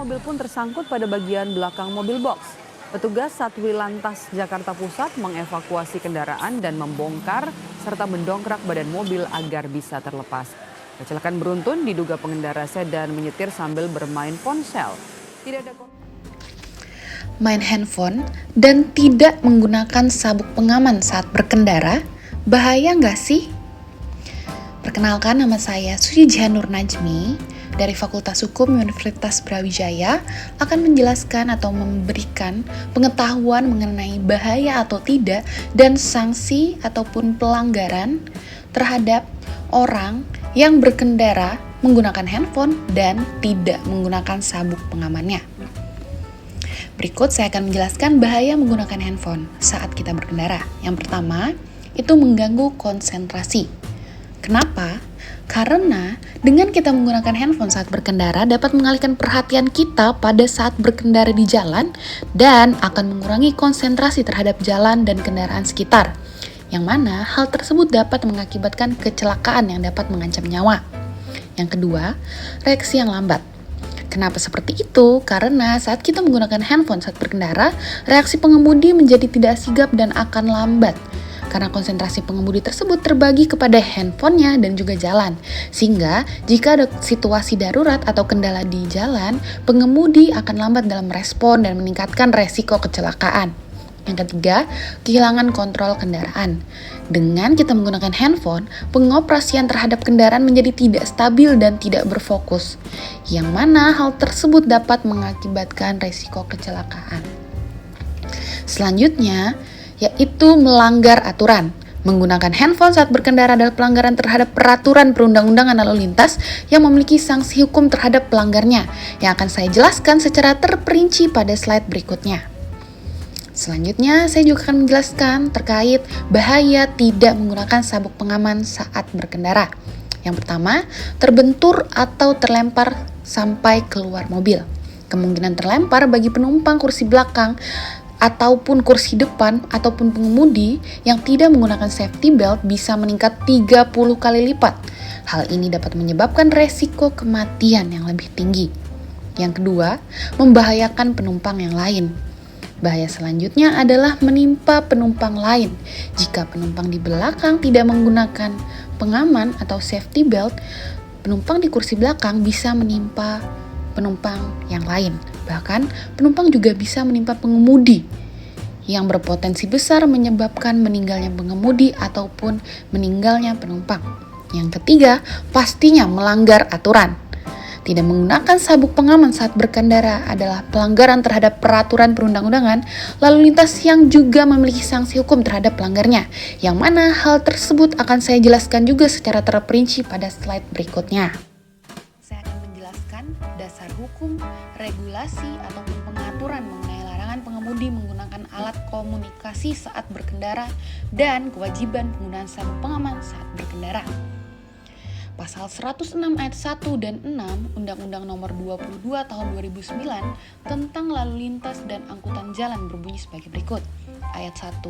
Mobil pun tersangkut pada bagian belakang mobil box. Petugas Satwil Lantas Jakarta Pusat mengevakuasi kendaraan dan membongkar serta mendongkrak badan mobil agar bisa terlepas. Kecelakaan beruntun diduga pengendara sedan menyetir sambil bermain ponsel. Tidak ada main handphone dan tidak menggunakan sabuk pengaman saat berkendara, bahaya nggak sih? Perkenalkan, nama saya Suci Jahanur Najmi dari Fakultas Hukum Universitas Brawijaya akan menjelaskan atau memberikan pengetahuan mengenai bahaya atau tidak dan sanksi ataupun pelanggaran terhadap orang yang berkendara menggunakan handphone dan tidak menggunakan sabuk pengamannya. Berikut saya akan menjelaskan bahaya menggunakan handphone saat kita berkendara. Yang pertama, itu mengganggu konsentrasi. Kenapa? Karena dengan kita menggunakan handphone saat berkendara dapat mengalihkan perhatian kita pada saat berkendara di jalan dan akan mengurangi konsentrasi terhadap jalan dan kendaraan sekitar. Yang mana hal tersebut dapat mengakibatkan kecelakaan yang dapat mengancam nyawa. Yang kedua, reaksi yang lambat. Kenapa seperti itu? Karena saat kita menggunakan handphone saat berkendara, reaksi pengemudi menjadi tidak sigap dan akan lambat. Karena konsentrasi pengemudi tersebut terbagi kepada handphonenya dan juga jalan. Sehingga jika ada situasi darurat atau kendala di jalan, pengemudi akan lambat dalam respon dan meningkatkan resiko kecelakaan. Yang ketiga, kehilangan kontrol kendaraan. Dengan kita menggunakan handphone, pengoperasian terhadap kendaraan menjadi tidak stabil dan tidak berfokus. Yang mana hal tersebut dapat mengakibatkan resiko kecelakaan. Selanjutnya, yaitu melanggar aturan. Menggunakan handphone saat berkendara adalah pelanggaran terhadap peraturan perundang-undangan lalu lintas yang memiliki sanksi hukum terhadap pelanggarnya, yang akan saya jelaskan secara terperinci pada slide berikutnya. Selanjutnya, saya juga akan menjelaskan terkait bahaya tidak menggunakan sabuk pengaman saat berkendara. Yang pertama, terbentur atau terlempar sampai keluar mobil. Kemungkinan terlempar bagi penumpang kursi belakang ataupun kursi depan ataupun pengemudi yang tidak menggunakan safety belt bisa meningkat 30 kali lipat. Hal ini dapat menyebabkan resiko kematian yang lebih tinggi. Yang kedua, membahayakan penumpang yang lain. Bahaya selanjutnya adalah menimpa penumpang lain. Jika penumpang di belakang tidak menggunakan pengaman atau safety belt, penumpang di kursi belakang bisa menimpa penumpang yang lain. Bahkan penumpang juga bisa menimpa pengemudi yang berpotensi besar menyebabkan meninggalnya pengemudi ataupun meninggalnya penumpang. Yang ketiga, pastinya melanggar aturan. Tidak menggunakan sabuk pengaman saat berkendara adalah pelanggaran terhadap peraturan perundang-undangan lalu lintas yang juga memiliki sanksi hukum terhadap pelanggarnya, yang mana hal tersebut akan saya jelaskan juga secara terperinci pada slide berikutnya. Saya akan menjelaskan dasar hukum, regulasi, ataupun pengaturan mengenai larangan pengemudi menggunakan alat komunikasi saat berkendara dan kewajiban penggunaan sabuk pengaman saat berkendara. Pasal 106 ayat 1 dan 6 Undang-Undang Nomor 22 Tahun 2009 tentang lalu lintas dan angkutan jalan berbunyi sebagai berikut. Ayat 1,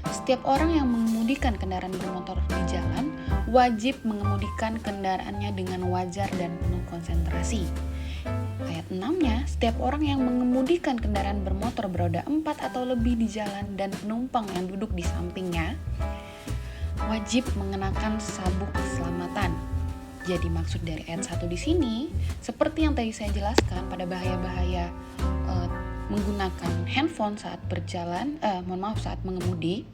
setiap orang yang mengemudikan kendaraan bermotor di jalan wajib mengemudikan kendaraannya dengan wajar dan penuh konsentrasi. Ayat 6-nya, setiap orang yang mengemudikan kendaraan bermotor beroda 4 atau lebih di jalan dan penumpang yang duduk di sampingnya wajib mengenakan sabuk keselamatan. Jadi maksud dari ayat 1 di sini, seperti yang tadi saya jelaskan pada bahaya-bahaya menggunakan handphone saat saat mengemudi,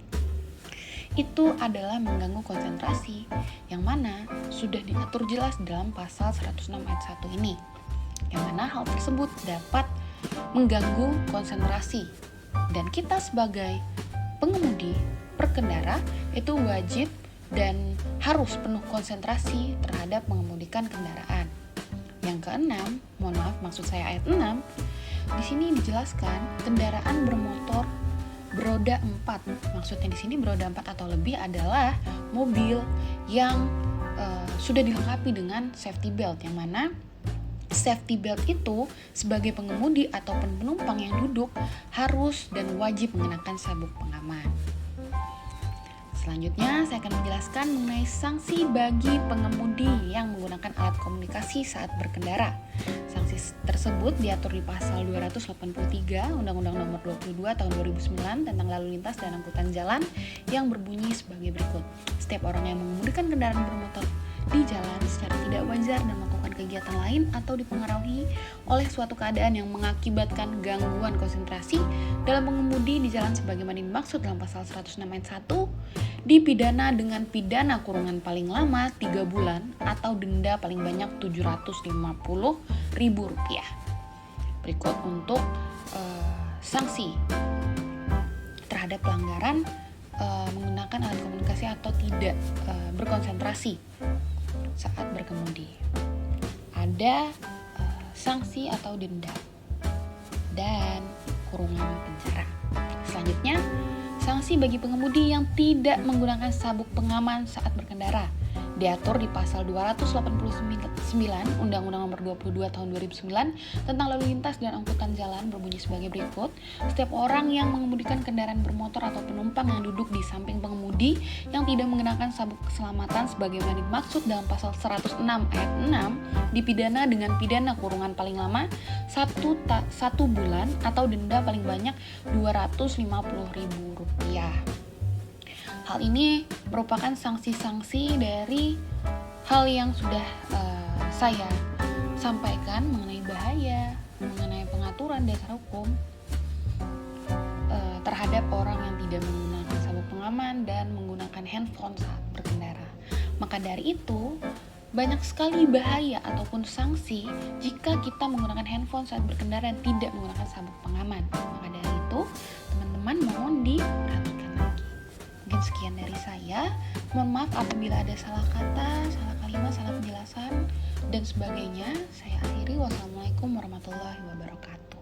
itu adalah mengganggu konsentrasi, yang mana sudah diatur jelas dalam pasal 106 ayat 1 ini, yang mana hal tersebut dapat mengganggu konsentrasi, dan kita sebagai pengemudi perkendara itu wajib dan harus penuh konsentrasi terhadap mengemudikan kendaraan. Yang keenam, maksud saya ayat 6, di sini dijelaskan kendaraan bermotor beroda 4. Maksudnya di sini beroda 4 atau lebih adalah mobil yang sudah dilengkapi dengan safety belt, yang mana safety belt itu sebagai pengemudi ataupun penumpang yang duduk harus dan wajib mengenakan sabuk pengaman. Selanjutnya saya akan menjelaskan mengenai sanksi bagi pengemudi yang menggunakan alat komunikasi saat berkendara. Sanksi tersebut diatur di pasal 283 Undang-Undang Nomor 22 Tahun 2009 tentang lalu lintas dan angkutan jalan yang berbunyi sebagai berikut. Setiap orang yang mengemudikan kendaraan bermotor di jalan secara tidak wajar dan melakukan kegiatan lain atau dipengaruhi oleh suatu keadaan yang mengakibatkan gangguan konsentrasi dalam mengemudi di jalan sebagaimana dimaksud dalam pasal 106 ayat 1 dipidana dengan pidana kurungan paling lama 3 bulan atau denda paling banyak Rp750.000. Berikut untuk sanksi terhadap pelanggaran menggunakan alat komunikasi atau tidak berkonsentrasi saat berkemudi. Ada sanksi atau denda dan kurungan penjara. Selanjutnya, sanksi bagi pengemudi yang tidak menggunakan sabuk pengaman saat berkendara diatur di pasal 289 Undang-Undang Nomor 22 Tahun 2009 tentang lalu lintas dan angkutan jalan berbunyi sebagai berikut. Setiap orang yang mengemudikan kendaraan bermotor atau penumpang yang duduk di samping pengemudi yang tidak mengenakan sabuk keselamatan sebagaimana dimaksud dalam pasal 106 ayat 6 dipidana dengan pidana kurungan paling lama 1 bulan atau denda paling banyak Rp250.000. Hal ini merupakan sanksi-sanksi dari hal yang sudah saya sampaikan mengenai bahaya, mengenai pengaturan dasar hukum terhadap orang yang tidak menggunakan sabuk pengaman dan menggunakan handphone saat berkendara. Maka dari itu, banyak sekali bahaya ataupun sanksi jika kita menggunakan handphone saat berkendara dan tidak menggunakan sabuk pengaman. Maka dari itu, teman-teman mohon diperhatikan lagi. Mungkin sekian dari saya. Mohon maaf apabila ada salah kata, salah kalimat, salah penjelasan, dan sebagainya. Saya akhiri. Wassalamualaikum warahmatullahi wabarakatuh.